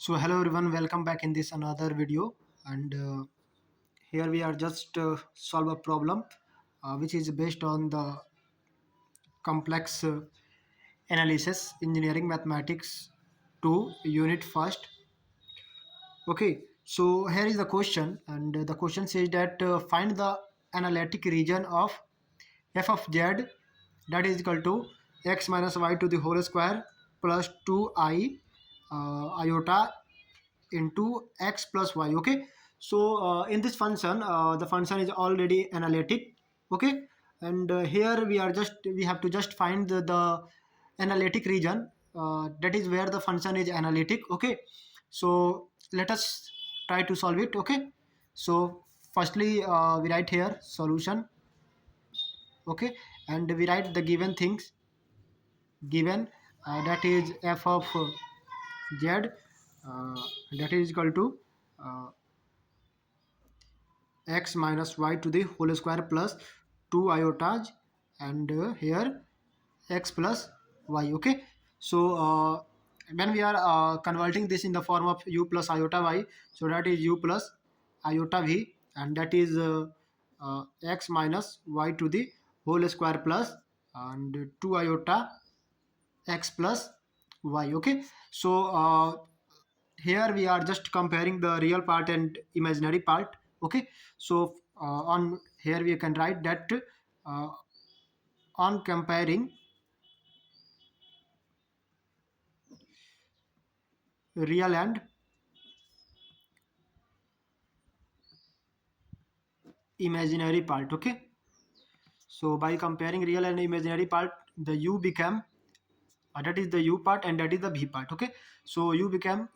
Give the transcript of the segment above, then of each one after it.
So hello everyone, welcome back in this another video, and here we are just solve a problem which is based on the complex analysis engineering mathematics 2 unit first. Okay, so here is the question, and the question says that find the analytic region of f of z, that is equal to x minus y to the whole square plus 2i iota into x plus y. Okay, so in this function the function is already analytic. Okay, and here we have to just find the analytic region, that is where the function is analytic. Okay, so let us try to solve it. Okay, so firstly we write here solution. Okay, and we write the given things given, that is f of z, that is equal to uh, x minus y to the whole square plus 2 iotas, and here x plus y. Okay, so when we are converting this in the form of u plus iota y, so that is u plus iota v, and that is x minus y to the whole square plus and 2 iota x plus y. Okay, so here we are just comparing the real part and imaginary part. Okay, so on here we can write that uh, on comparing real and imaginary part. Okay, so by comparing real and imaginary part, the u became that is the u part and that is the v part. Okay, so u became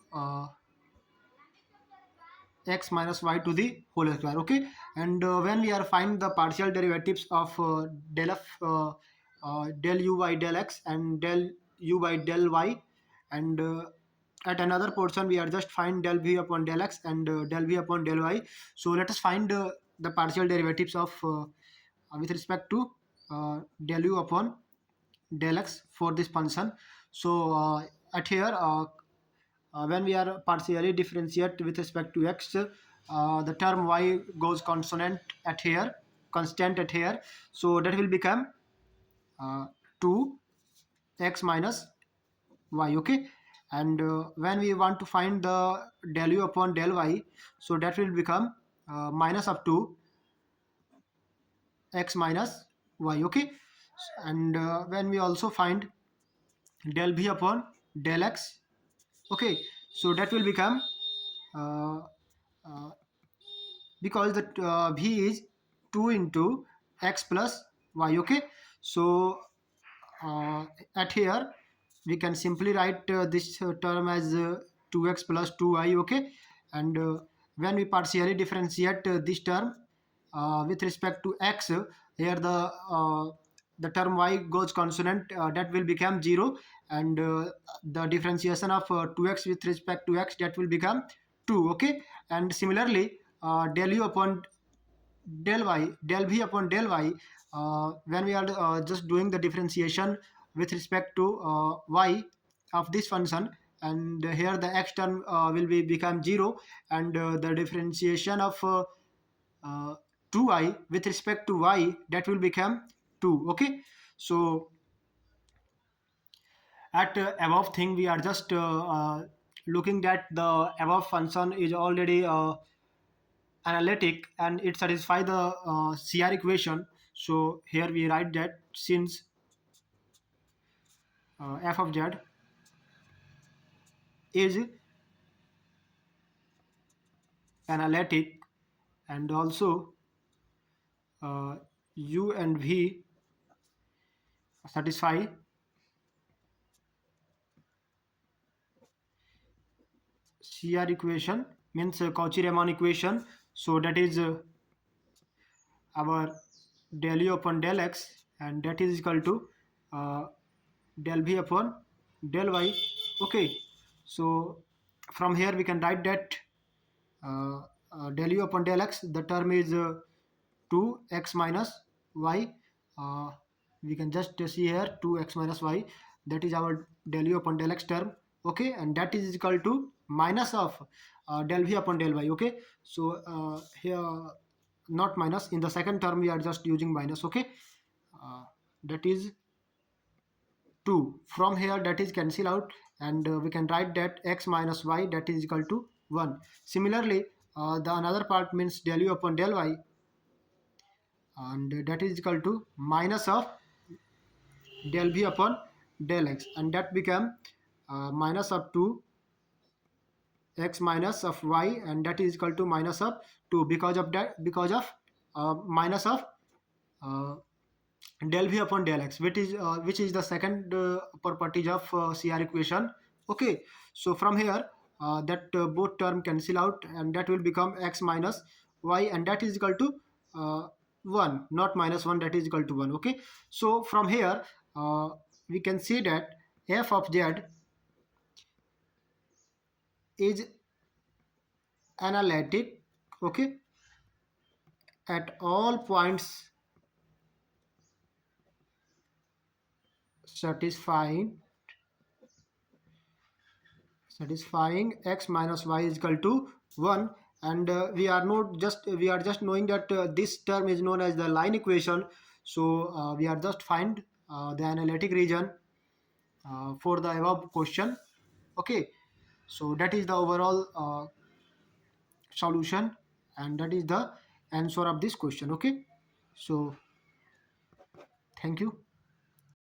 x minus y to the whole square. Okay, and when we are find the partial derivatives of del f del u by del x and del u by del y, and at another portion we are just find del v upon del x and del v upon del y. So let us find the partial derivatives of with respect to del u upon del x for this function. So at here when we are partially differentiate with respect to x, the term y goes constant at here, so that will become 2 x minus y. Okay, and when we want to find the del u upon del y, so that will become minus up to x minus y. Okay, and when we also find del v upon del x. Okay, so that will become uh, uh, because the v is 2 into x plus y. Okay, so at here we can simply write this term as 2x plus 2y. Okay, and when we partially differentiate this term with respect to x, here the term y goes consonant, that will become 0, and the differentiation of 2x with respect to x, that will become 2. Okay, and similarly del u upon del y, del v upon del y, when we are just doing the differentiation with respect to y of this function, and here the x term will be become 0, and the differentiation of uh, 2i with respect to y, that will become 2. Okay, so at above thing we are just looking that the above function is already analytic and it satisfies the CR equation. So here we write that since f of z is analytic, and also u and v satisfy CR equation, means Cauchy-Riemann equation. So that is our del u upon del x, and that is equal to uh, del v upon del y. Okay, so from here we can write that uh, del u upon del x, the term is 2x minus y. uh, we can just see here 2x minus y, that is our del u upon del x term. Okay, and that is equal to minus of del v upon del y. Okay, so here not minus, in the second term we are just using minus. Okay, that is 2. From here that is cancel out, and we can write that x minus y that is equal to 1. Similarly, the another part means del u upon del y, and that is equal to minus of del v upon del x, and that become minus of 2 x minus of y, and that is equal to minus of 2, because of that, because of minus of uh, del v upon del x, which is the second properties of CR equation. Okay, so from here that both term cancel out, and that will become x minus y, and that is equal to 1, not minus 1, that is equal to 1. Okay, so from here uh, we can see that f of z is analytic, okay, at all points satisfying x minus y is equal to 1. And we are just knowing that this term is known as the line equation. So we are just find the analytic region for the above question. Okay, so that is the overall solution, and that is the answer of this question. Okay, so thank you.